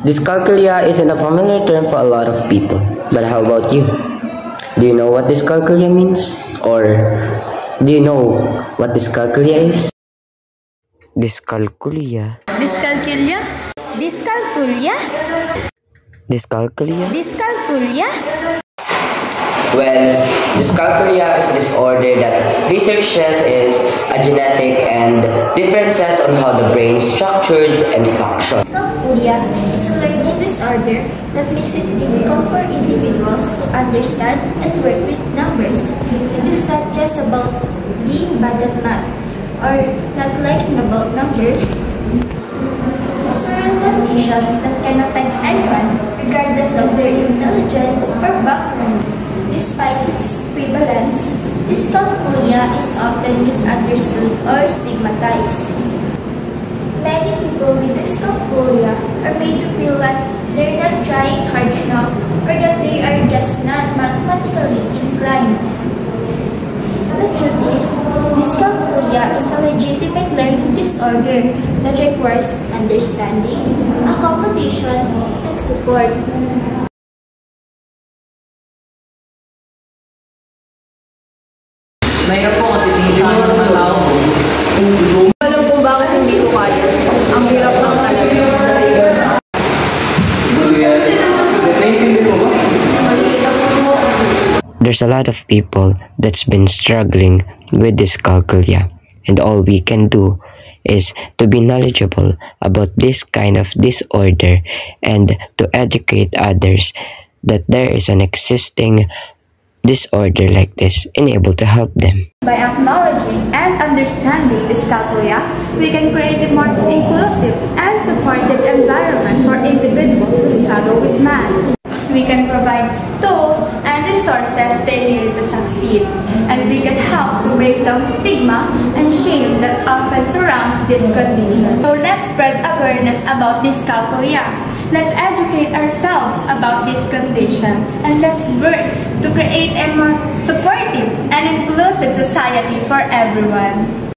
Dyscalculia isn't a familiar term for a lot of people, but how about you? Do you know what dyscalculia means? Or do you know what dyscalculia is? Dyscalculia. Dyscalculia? Dyscalculia? Dyscalculia? Dyscalculia? Well, dyscalculia is disorder that research says is a genetic and differences on how the brain structures and functions. Dyscalculia is a learning disorder that makes it difficult for individuals to understand and work with numbers. It is not just about being bad at math or not liking about numbers. It's a real condition that can affect anyone regardless of their intelligence or background. Despite its prevalence, dyscalculia is often misunderstood or stigmatized. Many people with dyscalculia are made to feel like they're not trying hard enough or that they are just not mathematically inclined. The truth is, dyscalculia is a legitimate learning disorder that requires understanding, accommodation, and support. Mahirap po kasi tingin ng mga tao ko. Alam kung bakit hindi ko kaya. Ang hirap ng alamin sa sarili. There's a lot of people that's been struggling with dyscalculia, and all we can do is to be knowledgeable about this kind of disorder and to educate others that there is an existing disorder like this and able to help them. By acknowledging and understanding dyscalculia, we can create a more inclusive and supportive environment for individuals who struggle with math. We can provide tools and resources they need to succeed, and we can help to break down stigma and shame that often surrounds this condition. So let's spread awareness about dyscalculia. Let's educate ourselves about this condition, and let's work to create a more supportive and inclusive society for everyone.